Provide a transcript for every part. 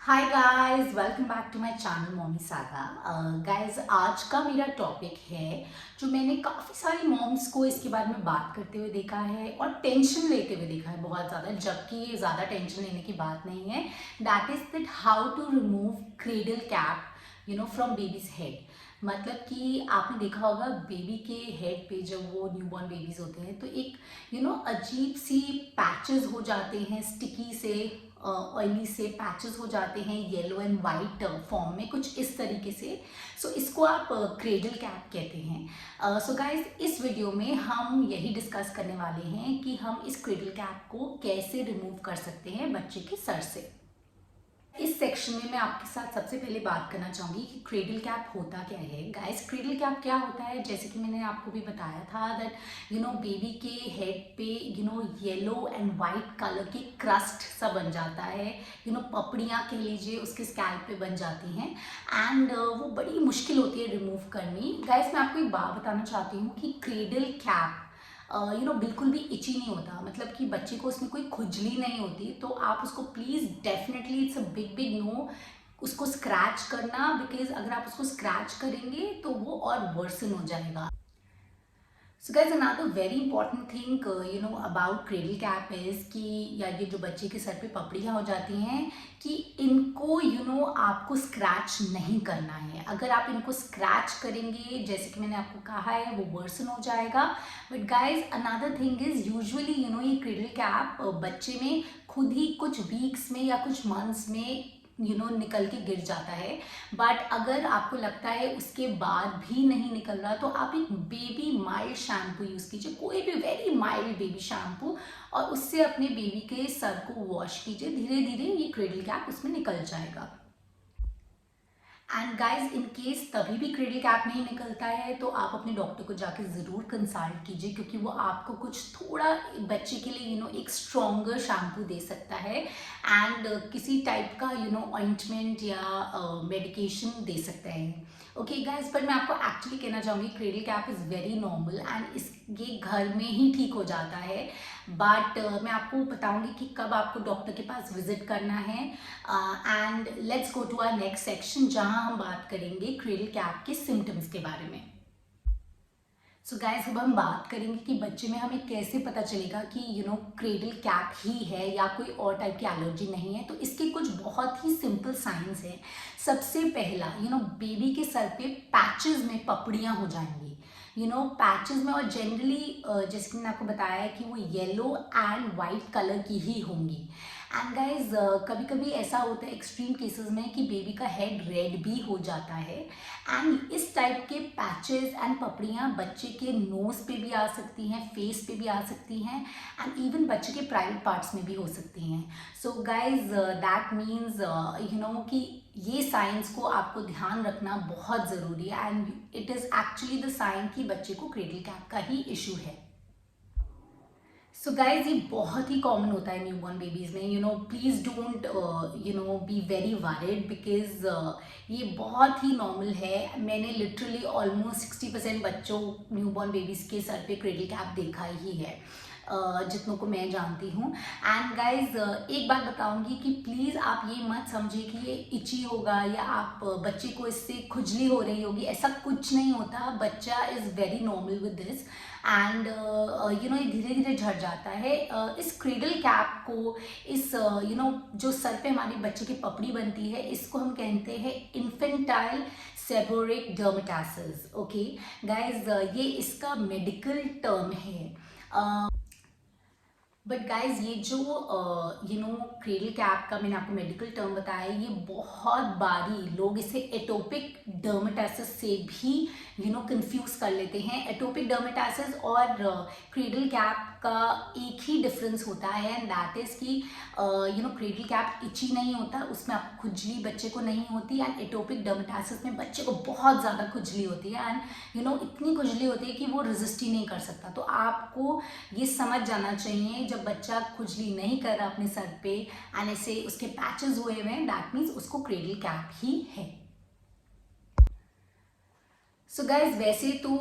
Hi guys, welcome back to my channel mommy saga. Guys, आज का मेरा topic है जो मैंने काफ़ी सारी मॉम्स को इसके बारे में बात करते हुए देखा है और टेंशन लेते हुए देखा है बहुत ज़्यादा, जबकि ये ज़्यादा टेंशन लेने की बात नहीं है। That is that how to remove cradle cap from baby's head. मतलब कि आपने देखा होगा बेबी के हेड पे जब वो न्यूबॉर्न बेबीज होते हैं तो एक अजीब सी पैचेस हो जाते हैं, स्टिकी से ऑयली से पैचेस हो जाते हैं येलो एंड वाइट फॉर्म में, कुछ इस तरीके से। सो इसको आप क्रेडल कैप कहते हैं। सो गाइज, इस वीडियो में हम यही डिस्कस करने वाले हैं कि हम इस क्रेडल कैप को कैसे रिमूव कर सकते हैं बच्चे के सर से। इस सेक्शन में मैं आपके साथ सबसे पहले बात करना चाहूँगी कि क्रेडल कैप होता क्या है। गाइस, क्रेडल कैप क्या होता है, जैसे कि मैंने आपको भी बताया था दैट बेबी के हेड पे येलो एंड वाइट कलर की क्रस्ट सा बन जाता है। पपड़ियाँ कह लीजिए उसके स्कैल्प पे बन जाती हैं एंड वो बड़ी मुश्किल होती है रिमूव करनी। गाइस, मैं आपको एक बात बताना चाहती हूँ कि क्रेडल कैप बिल्कुल भी इची नहीं होता, मतलब कि बच्चे को उसमें कोई खुजली नहीं होती। तो आप उसको please definitely, it's a big big no, उसको स्क्रैच करना, बिकॉज अगर आप उसको स्क्रैच करेंगे तो वो और वर्सन हो जाएगा। So guys, another very important thing about cradle cap is कि या ये जो बच्चे के सर पे पपड़ियाँ हो जाती हैं कि इनको आपको स्क्रैच नहीं करना है। अगर आप इनको स्क्रैच करेंगे, जैसे कि मैंने आपको कहा है, वो वर्सन हो जाएगा। But guys, another thing is usually ये क्रेडल कैप बच्चे में खुद ही कुछ वीक्स में या कुछ मंथ्स में निकल के गिर जाता है। बट अगर आपको लगता है उसके बाद भी नहीं निकल रहा तो आप एक बेबी माइल्ड शैम्पू यूज़ कीजिए, कोई भी वेरी माइल्ड बेबी शैम्पू, और उससे अपने बेबी के सर को वॉश कीजिए। धीरे धीरे ये क्रेडल कैप उसमें निकल जाएगा। एंड गाइज, इन केस तभी भी क्रेडल कैप नहीं निकलता है तो आप अपने डॉक्टर को जाके ज़रूर कंसल्ट कीजिए, क्योंकि वो आपको कुछ थोड़ा बच्चे के लिए एक स्ट्रॉन्गर शैम्पू दे सकता है एंड किसी टाइप का ऑइंटमेंट या मेडिकेशन दे सकता है। ओके गाइज, पर मैं आपको एक्चुअली कहना चाहूँगी cradle cap is very normal and ये घर में ही ठीक हो जाता है। बट मैं आपको बताऊंगी कि कब आपको डॉक्टर के पास विजिट करना है। And let's go to our next section, जहां हम बात करेंगे क्रेडल कैप के सिम्टम्स के बारे में। सो गाइस, अब हम बात करेंगे कि बच्चे में हमें कैसे पता चलेगा कि क्रेडल कैप ही है या कोई और टाइप की एलर्जी नहीं है। तो इसके कुछ बहुत ही सिंपल साइंस हैं। सबसे पहला, बेबी के सर पे पैचेस में पपड़ियाँ हो जाएंगी, पैचेस में, और जनरली जैसे कि मैंने आपको बताया है कि वो येलो एंड वाइट कलर की ही होंगी। एंड गाइज, कभी कभी ऐसा होता है एक्सट्रीम केसेस में कि बेबी का हेड रेड भी हो जाता है। एंड इस टाइप के पैचेस एंड पपड़ियाँ बच्चे के नोज पे भी आ सकती हैं, फेस पे भी आ सकती हैं एंड इवन बच्चे के प्राइवेट पार्ट्स में भी हो सकती हैं। सो गाइज, दैट मीन्स कि ये साइंस को आपको ध्यान रखना बहुत ज़रूरी है and it is actually the sign कि बच्चे को क्रेडल कैप का ही इशू है। सो गाइज, ये बहुत ही कॉमन होता है न्यूबॉर्न बेबीज में। Please don't be very worried, because ये बहुत ही नॉर्मल है। मैंने लिटरली ऑलमोस्ट 60% बच्चों, न्यूबॉर्न बेबीज के सर पे क्रेडल कैप देखा ही है, जितनों को मैं जानती हूँ। एंड गाइज, एक बात बताऊंगी कि प्लीज़ आप ये मत समझिए कि ये इची होगा या आप बच्चे को इससे खुजली हो रही होगी, ऐसा कुछ नहीं होता। बच्चा is very normal with this and ये धीरे धीरे झड़ जाता है। इस क्रेडल कैप को, इस जो सर पे हमारे बच्चे की पपड़ी बनती है, इसको हम कहते हैं इन्फेंटाइल सेबोरिक डर्मेटासिस। ओके गाइज, ये इसका मेडिकल टर्म है। बट गाइज, ये जो क्रेडल कैप का मैंने आपको मेडिकल टर्म बताया, ये बहुत बारी लोग इसे एटोपिक डर्मेटासिस से भी कंफ्यूज कर लेते हैं। एटोपिक डर्मेटासिस और क्रेडल कैप का एक ही डिफरेंस होता है एंड दैट इज़ कि क्रेडल कैप इची नहीं होता, उसमें आपको खुजली बच्चे को नहीं होती। एंड एटोपिक डर्मेटासिस में बच्चे को बहुत ज़्यादा खुजली होती है एंड इतनी खुजली होती है कि वो रेजिस्ट ही नहीं कर सकता। तो आपको ये समझ जाना चाहिए, जब बच्चा खुजली नहीं कर रहा अपने सर पे एंड ऐसे उसके पैचेस हुए हुए हैं, दैट मीन्स उसको क्रेडल कैप ही है। सो गाइज, वैसे तो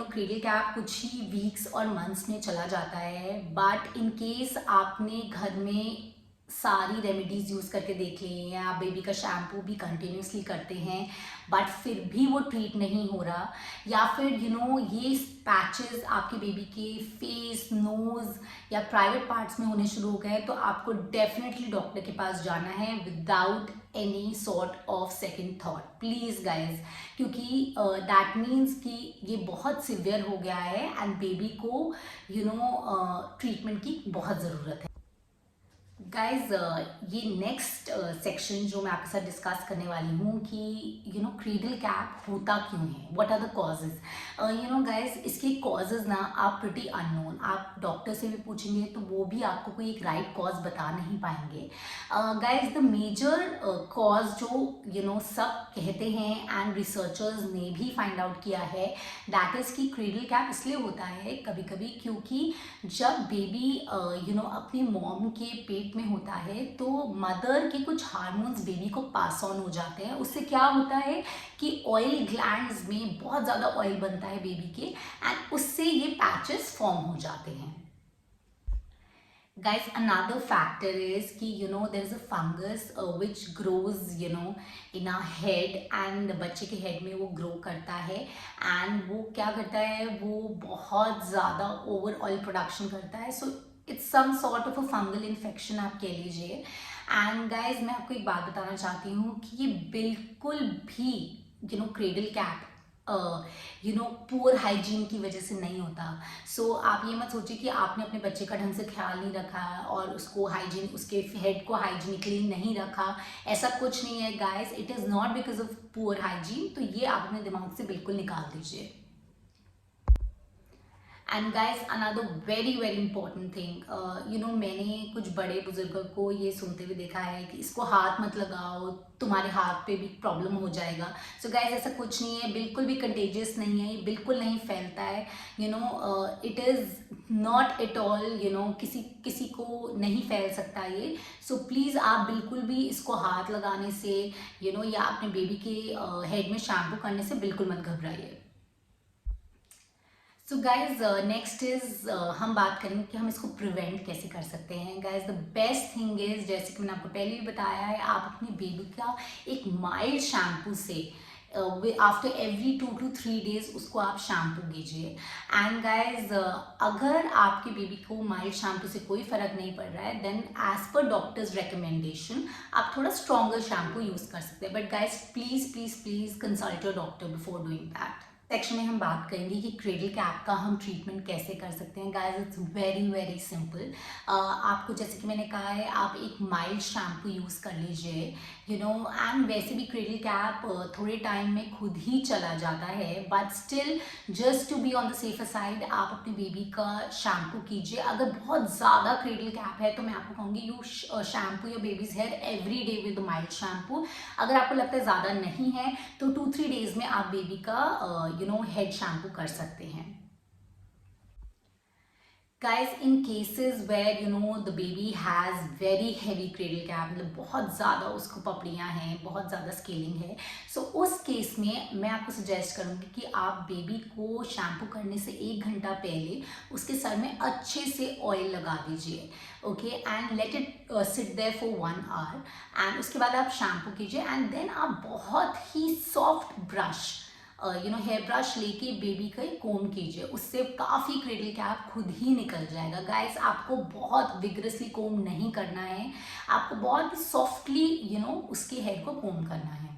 क्रेडल कैप कुछ ही वीक्स और मंथ्स में चला जाता है, बट इन केस आपने घर में सारी रेमेडीज़ यूज़ करके देख लिए हैं, आप बेबी का शैम्पू भी कंटिन्यूसली करते हैं बट फिर भी वो ट्रीट नहीं हो रहा, या फिर ये पैचेस आपके बेबी के फेस, नोज़ या प्राइवेट पार्ट्स में होने शुरू हो गए, तो आपको डेफिनेटली डॉक्टर के पास जाना है without any sort of second thought, please guys, क्योंकि दैट मीन्स कि ये बहुत सिवियर हो गया है एंड बेबी को ट्रीटमेंट की बहुत ज़रूरत है। गाइज ये नेक्स्ट सेक्शन जो मैं आपके साथ डिस्कस करने वाली हूँ कि क्रीडल कैप होता क्यों है, what are the causes. Guys इसके कॉजेज ना आप प्रिटी अननोन, आप डॉक्टर से भी पूछेंगे तो वो भी आपको कोई एक राइट कॉज बता नहीं पाएंगे। गाइज द मेजर कॉज जो सब कहते हैं एंड रिसर्चर्स ने भी फाइंड आउट किया है, दैट इज़ कि क्रीडल कैप इसलिए होता है कभी कभी क्योंकि जब बेबी अपनी मॉम के पेट में होता है तो मदर के कुछ हार्मोन्स बेबी को पास ऑन हो जाते हैं। उससे क्या होता है कि ऑयल ग्लैंड्स में बहुत ज़्यादा ऑयल बनता है बेबी के एंड उससे ये पैचेस फॉर्म हो जाते हैं। Guys, another factor is कि there is a fungus which grows in our head and बच्चे के हेड में वो ग्रो करता है एंड वो क्या करता है, वो बहुत ज़्यादा ओवर ऑयल प्रोडक्शन करता है। So it's some sort of a fungal infection आप कह लीजिए। एंड गाइज मैं आपको एक बात बताना चाहती हूँ कि ये बिल्कुल भी क्रेडल कैप पुअर हाइजीन की वजह से नहीं होता। सो आप ये मत सोचिए कि आपने अपने बच्चे का ढंग से ख्याल नहीं रखा और उसको हाइजीन, उसके हेड को हाइजीनिकली नहीं रखा, ऐसा कुछ नहीं है guys. It is not because of poor hygiene, तो ये आप अपने दिमाग से बिल्कुल निकाल दीजिए। And guys another very very important thing, मैंने कुछ बड़े बुजुर्गों को ये सुनते हुए देखा है कि इसको हाथ मत लगाओ, तुम्हारे हाथ पे भी प्रॉब्लम हो जाएगा। सो गाइज ऐसा कुछ नहीं है, बिल्कुल भी कंटेजियस नहीं है, ये बिल्कुल नहीं फैलता है। It is not at all किसी को नहीं फैल सकता ये। सो प्लीज़ आप बिल्कुल भी इसको हाथ लगाने से या अपने बेबी के हेड में शैम्पू करने से बिल्कुल मत घबराइए। सो गाइज नेक्स्ट इज हम बात करेंगे कि हम इसको प्रिवेंट कैसे कर सकते हैं। Guys the best thing is, जैसे कि मैंने आपको पहले भी बताया है, आप अपने बेबी का एक माइल्ड शैम्पू से आफ्टर एवरी 2 to 3 days उसको आप शैम्पू कीजिए। एंड गाइज अगर आपके बेबी को माइल्ड शैम्पू से कोई फ़र्क नहीं पड़ रहा है, then as per doctor's recommendation आप थोड़ा स्ट्रॉन्गर शैम्पू यूज़ कर सकते हैं। But guys please please please consult your doctor before doing that. Section में हम बात करेंगे कि क्रेडल कैप का हम ट्रीटमेंट कैसे कर सकते हैं। Guys it's very very simple. आपको जैसे कि मैंने कहा है, आप एक माइल्ड शैम्पू यूज़ कर लीजिए एंड वैसे भी क्रेडल कैप थोड़े टाइम में खुद ही चला जाता है, but still just to be on the safer side आप अपने बेबी का शैम्पू कीजिए। अगर बहुत ज़्यादा क्रेडल कैप है तो मैं आपको कहूँगी you shampoo your baby's hair every day with mild shampoo. अगर आपको लगता है ज़्यादा नहीं है तो 2-3 days में आप बेबी का हेड शैम्पू कर सकते हैं। Guys, in cases where the baby has very heavy cradle cap, मतलब बहुत ज़्यादा उसको पपड़ियाँ हैं, बहुत ज़्यादा स्केलिंग है, सो उस केस में मैं आपको सजेस्ट करूँगी कि आप बेबी को शैम्पू करने से 1 घंटा पहले उसके सर में अच्छे से ऑयल लगा दीजिए, okay, and let it sit there for 1 hour and उसके बाद आप शैम्पू कीजिए एंड देन आप बहुत ही सॉफ्ट ब्रश हेयर ब्रश लेके बेबी का कोम कीजिए, उससे काफ़ी क्रेडल कैप खुद ही निकल जाएगा। गाइस आपको बहुत विगरसली कोम नहीं करना है, आपको बहुत सॉफ्टली उसके हेयर को कोम करना है।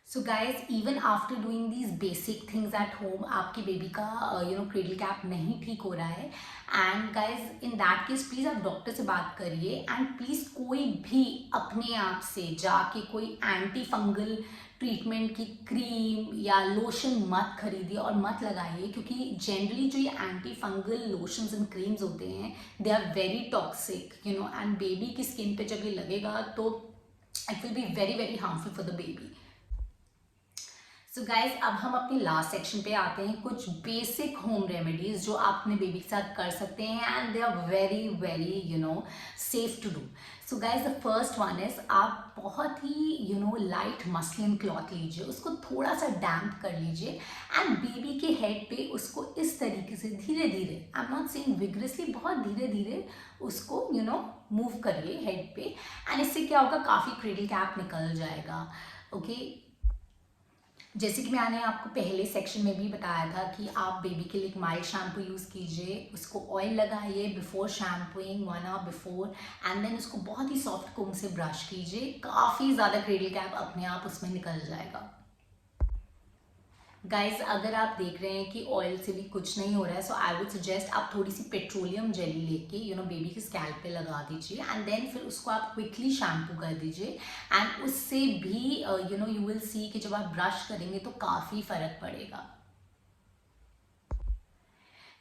So guys even after doing these basic things at home आपके बेबी का क्रेडल कैप नहीं ठीक हो रहा है, and guys in that case please आप डॉक्टर से बात करिए एंड प्लीज़ कोई भी अपने आप से जाके कोई एंटी फंगल ट्रीटमेंट की क्रीम या लोशन मत खरीदिए और मत लगाइए, क्योंकि जनरली जो ये anti fungal lotions and creams होते हैं they are very toxic and baby की स्किन पे जब ये लगेगा तो it will be very very harmful for the baby. So guys अब हम अपने लास्ट सेक्शन पे आते हैं, कुछ बेसिक होम रेमेडीज जो आप अपने बेबी के साथ कर सकते हैं and they are very very safe to do. So guys the first one is आप बहुत ही लाइट मसलिन क्लॉथ लीजिए, उसको थोड़ा सा डैम्प कर लीजिए एंड बेबी के हेड पे उसको इस तरीके से धीरे धीरे, आई एम नॉट सेइंग विग्रेसली, बहुत धीरे धीरे उसको मूव करिए हेड पे एंड इससे क्या होगा, काफ़ी क्रेडल कैप निकल जाएगा। ओके जैसे कि मैंने आपको पहले सेक्शन में भी बताया था कि आप बेबी के लिए एक माइल्ड शैम्पू यूज़ कीजिए, उसको ऑयल लगाइए before shampooing 1 hour before and then उसको बहुत ही सॉफ्ट कोम से ब्रश कीजिए, काफ़ी ज़्यादा क्रेडल कैप अपने आप उसमें निकल जाएगा। गाइज अगर आप देख रहे हैं कि ऑयल से भी कुछ नहीं हो रहा है, सो आई वुड सजेस्ट आप थोड़ी सी पेट्रोलियम जेली लेके बेबी के स्कैल्प पे लगा दीजिए एंड देन फिर उसको आप क्विकली शैम्पू कर दीजिए एंड उससे भी यू विल सी कि जब आप ब्रश करेंगे तो काफ़ी फ़र्क पड़ेगा।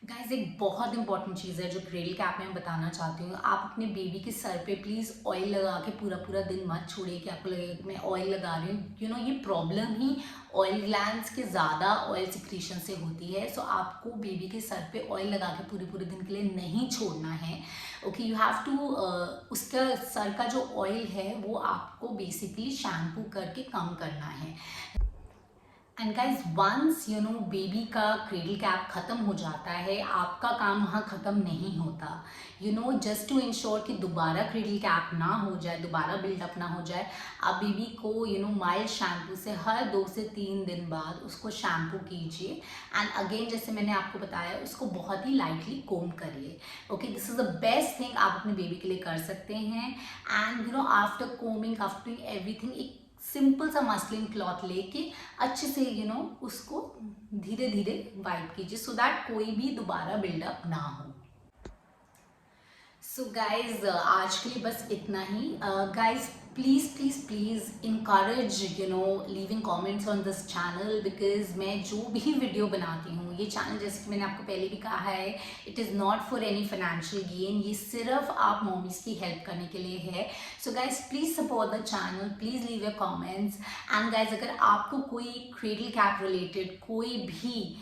गाइज एक बहुत इंपॉर्टेंट चीज़ है जो क्रेडल कैप में मैं बताना चाहती हूँ, आप अपने बेबी के सर पे प्लीज़ ऑयल लगा के पूरा पूरा दिन मत छोड़िए कि आपको लगेगा कि मैं ऑयल लगा रही हूँ। ये प्रॉब्लम ही ऑयल ग्लैंड्स के ज़्यादा ऑयल सिक्रीशन से होती है। सो आपको बेबी के सर पे ऑयल लगा के पूरे पूरे दिन के लिए नहीं छोड़ना है। ओके यू हैव टू उसका सर का जो ऑयल है वो आपको बेसिकली शैम्पू करके कम करना है। एंड गाइज वंस बेबी का क्रेडल कैप ख़त्म हो जाता है, आपका काम वहाँ ख़त्म नहीं होता। जस्ट टू इंश्योर कि दोबारा क्रेडल कैप ना हो जाए, दोबारा बिल्डअप ना हो जाए, आप बेबी को माइल्ड शैम्पू से हर 2 से 3 दिन बाद उसको शैम्पू कीजिए एंड अगेन जैसे मैंने आपको बताया उसको बहुत ही लाइटली कोम करिए। Okay this is the best thing आप अपने बेबी के लिए कर सकते हैं and after combing, after doing everything, एक सिंपल सा मसलिन क्लॉथ लेके अच्छे से उसको धीरे धीरे वाइप कीजिए सो दैट कोई भी दोबारा बिल्डअप ना हो। सो गाइज आज के लिए बस इतना ही। Guys please please please encourage leaving comments on this channel, because मैं जो भी वीडियो बनाती हूँ, ये चैनल जैसे कि मैंने आपको पहले भी कहा है, it is not for any financial gain, ये सिर्फ आप मॉमीज़ की हेल्प करने के लिए है। So guys please support the channel, please leave your comments and guys अगर आपको कोई क्रेडल कैप रिलेटेड कोई भी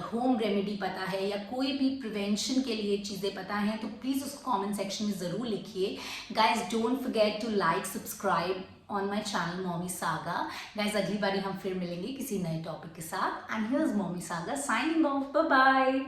होम रेमेडी पता है या कोई भी प्रिवेंशन के लिए चीज़ें पता हैं तो प्लीज़ उसको कमेंट सेक्शन में ज़रूर लिखिए। Guys don't forget to like subscribe on my channel mommy Saga. Guys अगली बारी हम फिर मिलेंगे किसी नए टॉपिक के साथ and here's Mommy Saga signing off, bye bye.